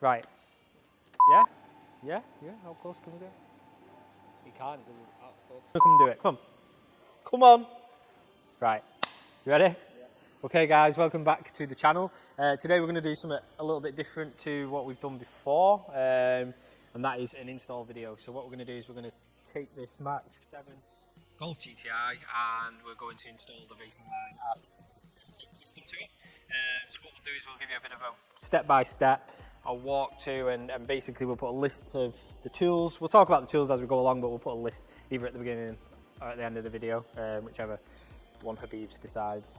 Right. Yeah? Yeah? Yeah? How close can we do it? You can't do it. Come and do it. Come on. Come on. Right. You ready? Yeah. Okay guys, welcome back to the channel. Today we're going to do something a little bit different to what we've done before. And that is an install video. So what we're going to do is we're going to take this Mark 7 Golf GTI and we're going to install the RacingLine R600 system to it. So what we'll do is we'll give you a bit of a step-by-step, a walkthrough, and basically we'll put a list of the tools. We'll talk about the tools as we go along, but we'll put a list either at the beginning or at the end of the video, whichever one Habib decides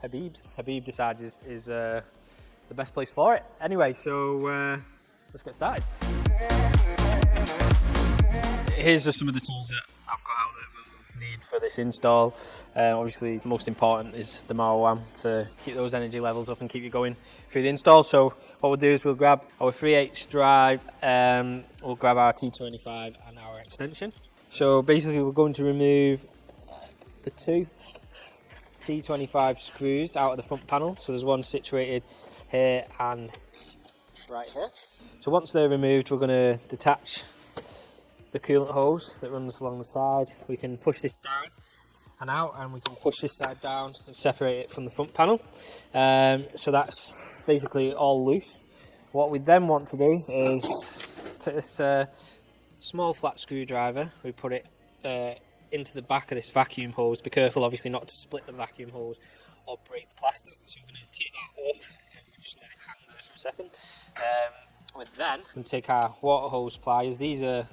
is the best place for it. Anyway, so let's get started. Here's just some of the tools that I've got out that we'll need for this install. Obviously, most important is the MOAM to keep those energy levels up and keep you going through the install. So what we'll do is we'll grab our 3/8 drive, we'll grab our T25 and our extension. So basically we're going to remove the two T25 screws out of the front panel. So there's one situated here and right here. So once they're removed, we're going to detach the coolant hose that runs along the side. We can push this down and out, and we can push this side down and separate it from the front panel. So that's basically all loose. What we then want to do is take this small flat screwdriver, we put it into the back of this vacuum hose. Be careful obviously not to split the vacuum hose or break the plastic. So we're going to take that off and we'll just let it hang there for a second. We then can take our Waterhose Plies. These are,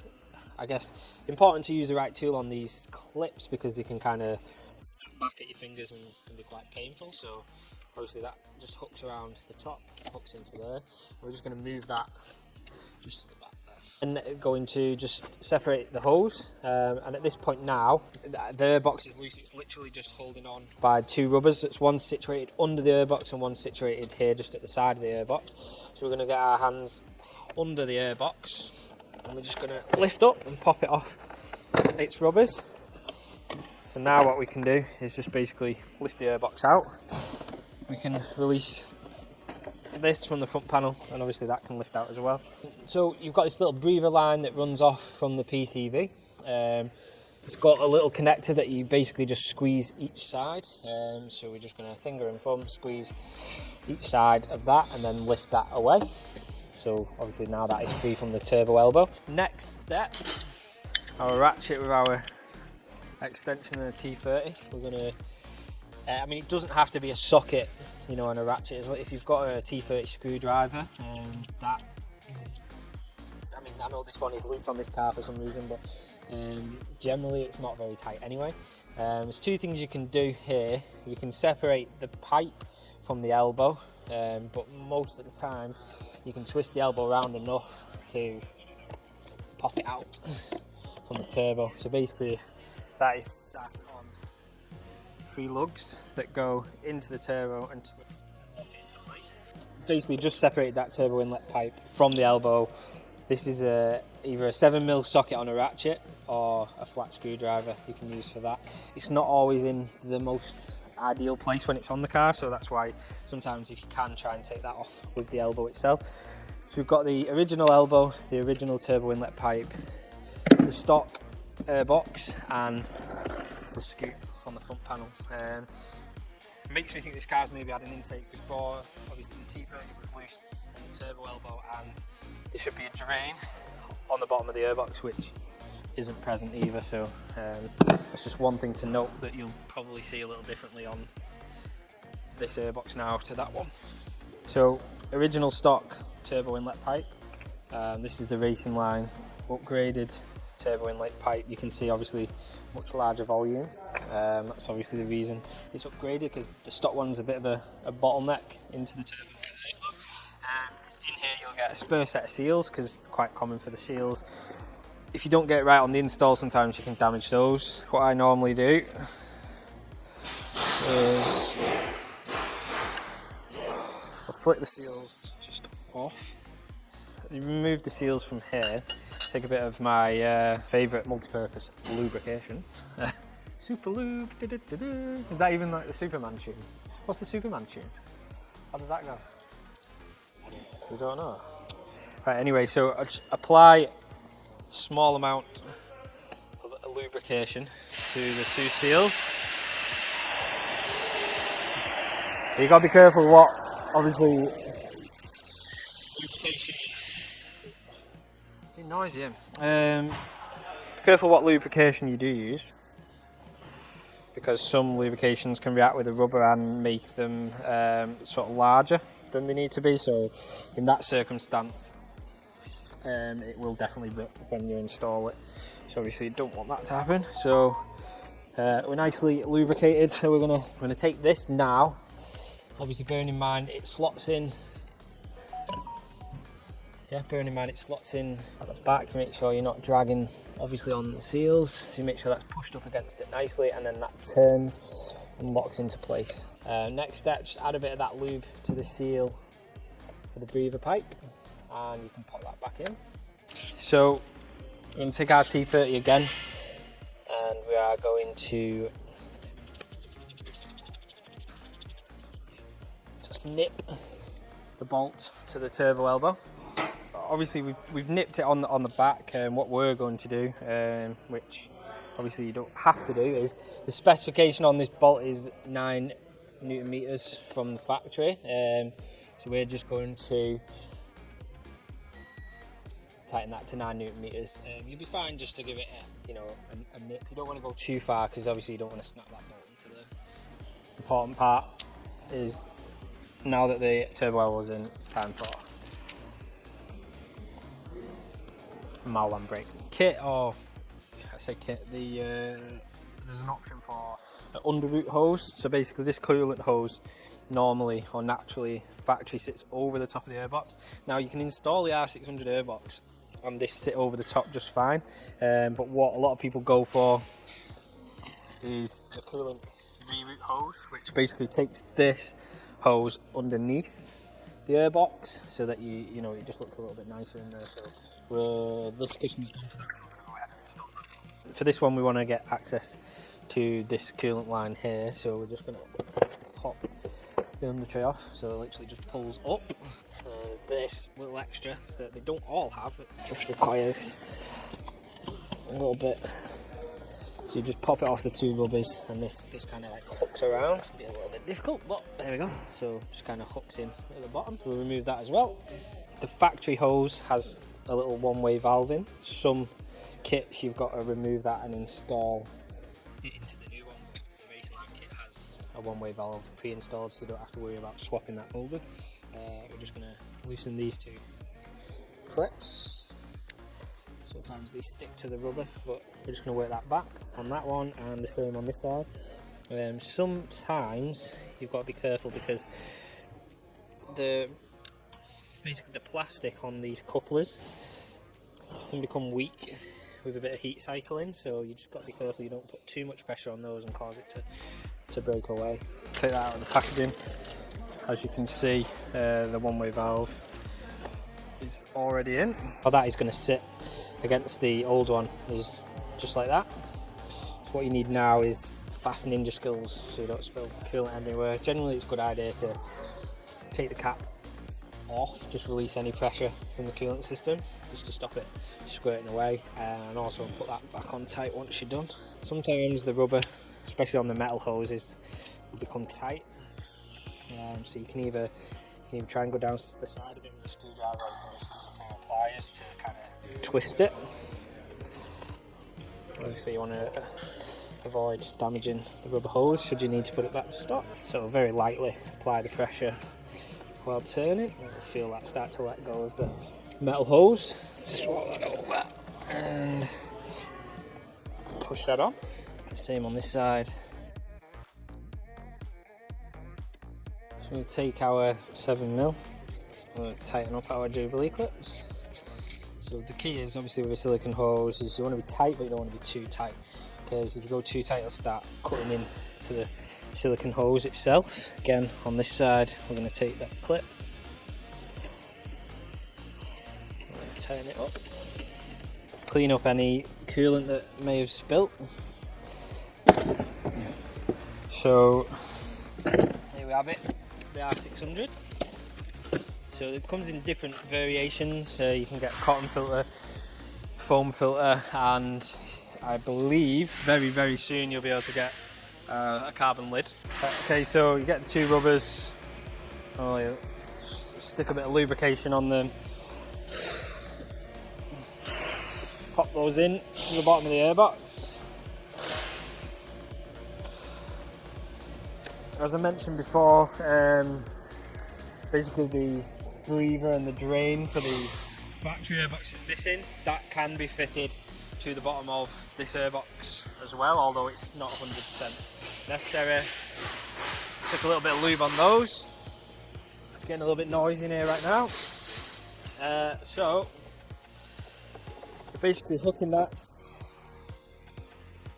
I guess, important to use the right tool on these clips because they can kind of snap back at your fingers and can be quite painful. So obviously that just hooks around the top, hooks into there. We're just going to move that just to the back there. And going to just separate the hose. And at this point now, the air box is loose. It's literally just holding on by two rubbers. It's one situated under the air box and one situated here just at the side of the air box. So we're going to get our hands under the air box. And we're just going to lift up and pop it off its rubbers. So now what we can do is just basically lift the airbox out. We can release this from the front panel, and obviously that can lift out as well. So you've got this little breather line that runs off from the PCV. It's got a little connector that you basically just squeeze each side. So we're just going to finger and thumb squeeze each side of that and then lift that away. So obviously now that is free from the turbo elbow. Next step, our ratchet with our extension and a T30. We're gonna, I mean, it doesn't have to be a socket, you know, on a ratchet. If you've got a T30 screwdriver, that isn't, I mean, I know this one is loose on this car for some reason, but generally it's not very tight anyway. There's two things you can do here. You can separate the pipe from the elbow, but most of the time you can twist the elbow around enough to pop it out from the turbo. So basically that is sat on 3 lugs that go into the turbo and twist and lock it into place. Basically just separate that turbo inlet pipe from the elbow. This is either a 7mm socket on a ratchet or a flat screwdriver you can use for that. It's not always in the most ideal place when it's on the car, so that's why sometimes if you can try and take that off with the elbow itself. So we've got the original elbow, the original turbo inlet pipe, the stock airbox and the scoop on the front panel. It makes me think this car's maybe had an intake before. Obviously the T30 was loose and the turbo elbow, and there should be a drain on the bottom of the airbox which isn't present either, so that's just one thing to note that you'll probably see a little differently on this airbox now to that one. So original stock turbo inlet pipe, this is the RacingLine upgraded turbo inlet pipe. You can see obviously much larger volume. That's obviously the reason it's upgraded, because the stock one's a bit of a bottleneck into the turbo airflow. In here you'll get a spare set of seals, because it's quite common for the seals. If you don't get it right on the install, sometimes you can damage those. What I normally do is I'll flick the seals just off. You remove the seals from here. Take a bit of my favourite multi-purpose lubrication. Super Lube. Is that even like the Superman tune? What's the Superman tune? How does that go? We don't know. Right, anyway, so I just apply a small amount of lubrication to the two seals. You gotta be careful what, obviously, lubrication. It's noisy. Be careful what lubrication you do use, because some lubrications can react with the rubber and make them sort of larger than they need to be. So, in that circumstance, it will definitely rip when you install it. So obviously you don't want that to happen. So we're nicely lubricated. So we're gonna take this now. Obviously, bearing in mind it slots in. Yeah, bearing in mind it slots in at the back. Make sure you're not dragging, obviously, on the seals. So you make sure that's pushed up against it nicely, and then that turns and locks into place. Next step, just add a bit of that lube to the seal for the breather pipe, and you can pop that back in. So we're going to take our T30 again, and we are going to just nip the bolt to the turbo elbow. Obviously we've nipped it on the back, and what we're going to do, which obviously you don't have to do, is the specification on this bolt is 9 Newton meters from the factory. So we're just going to tighten that to 9 Newton meters. You'll be fine just to give it a nip. You don't want to go too far, because obviously you don't want to snap that bolt into the important part. Is now that the turbo elbow's in, it's time for MOAM brake kit, or I say kit. There's an option for an Underroot hose. So basically, this coolant hose normally or naturally factory sits over the top of the airbox. Now you can install the R600 airbox and this sit over the top just fine, but what a lot of people go for is the coolant reroute hose, which basically takes this hose underneath the airbox so that it just looks a little bit nicer in there. So this customer's gone for that. For this one, we want to get access to this coolant line here, so we're just going to pop the under tray off, so it literally just pulls up. This little extra that they don't all have, it just requires a little bit. So you just pop it off the two rubbers, and this kind of like hooks around. It'll be a little bit difficult, but there we go. So just kind of hooks in at the bottom. So we'll remove that as well. The factory hose has a little one-way valve in. Some kits you've got to remove that and install it into the new one. The RacingLine kit has a one-way valve pre-installed, so you don't have to worry about swapping that over. We're just going to loosen these two clips. Sometimes they stick to the rubber, but we're just going to work that back on that one, and the same on this side. Sometimes you've got to be careful, because basically the plastic on these couplers can become weak with a bit of heat cycling, so you just got to be careful you don't put too much pressure on those and cause it to break away. Take that out of the packaging. As you can see, the one-way valve is already in. How that is going to sit against the old one is just like that. So what you need now is fast ninja skills so you don't spill coolant anywhere. Generally, it's a good idea to take the cap off, just release any pressure from the coolant system just to stop it squirting away, and also put that back on tight once you're done. Sometimes the rubber, especially on the metal hoses, will become tight, so you can either try and go down the side of it with a screwdriver, or you can just use a pair of pliers to kind of twist it. Obviously you want to avoid damaging the rubber hose should you need to put it back to stock. So very lightly apply the pressure while turning. You'll feel that start to let go of the metal hose. Swap that over and push that on. Same on this side. So we'll take our 7mm and tighten up our Jubilee clips. So the key is, obviously with a silicone hose, is you want to be tight, but you don't want to be too tight, because if you go too tight, it'll start cutting into the silicone hose itself. Again, on this side, we're going to take that clip, we're going to tighten it up, clean up any coolant that may have spilt. So here we have it, the R600. So it comes in different variations. You can get cotton filter, foam filter, and I believe very soon you'll be able to get a carbon lid. Okay, so you get the two rubbers. You stick a bit of lubrication on them. Pop those in to the bottom of the airbox. As I mentioned before, basically the breather and the drain for the factory airbox is missing. That can be fitted to the bottom of this airbox as well, although it's not 100% necessary. Stick a little bit of lube on those. It's getting a little bit noisy in here right now. So basically hooking that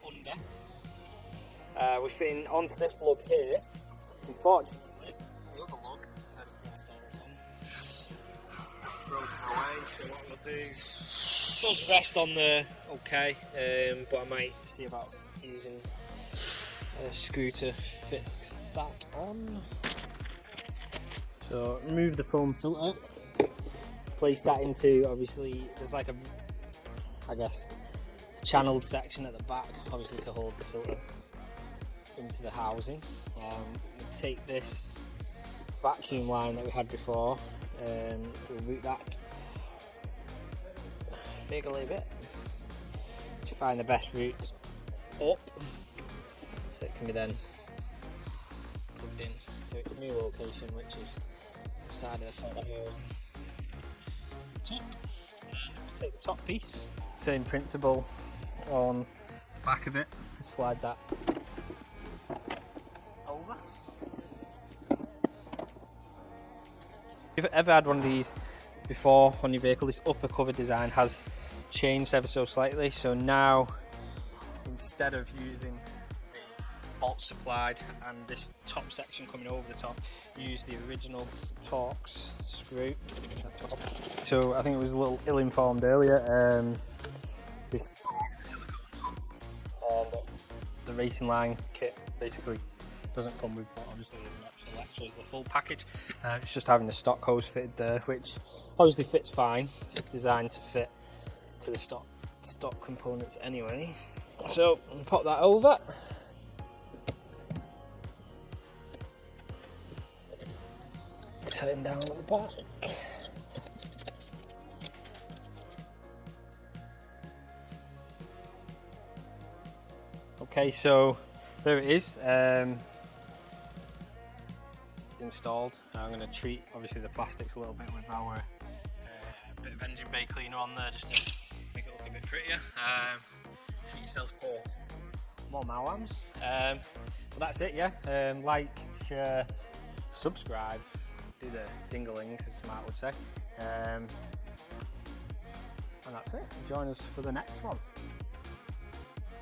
under. We're fitting onto this lug here. Unfortunately, the other lug that it installs on is broken away, so what we'll do, it does rest on there okay, but I might see about using a screw to fix that on. So remove the foam filter, place that into, obviously there's like a, I guess, a channeled section at the back, obviously to hold the filter into the housing. We'll take this vacuum line that we had before, we'll route that figgly bit to find the best route up, so it can be then plugged in to its new location, which is the side of the filter hose. Top. We'll take the top piece, same principle on the back of it, slide that over. If you've ever had one of these before on your vehicle, this upper cover design has changed ever so slightly. So now, instead of using the bolts supplied and this top section coming over the top, use the original Torx screw. So I think it was a little ill-informed earlier. The RacingLine kit basically doesn't come with, obviously there's an optional extra as the full package. It's just having the stock hose fitted there, which obviously fits fine. It's designed to fit to the stock components anyway. So pop that over. Tighten down at the back. Okay, so there it is. Installed. I'm going to treat obviously the plastics a little bit with our bit of engine bay cleaner on there just to make it look a bit prettier. Treat yourself to more MOAMs. But that's it, yeah. Like, share, subscribe, do the dingling as Mark would say. And that's it. Join us for the next one.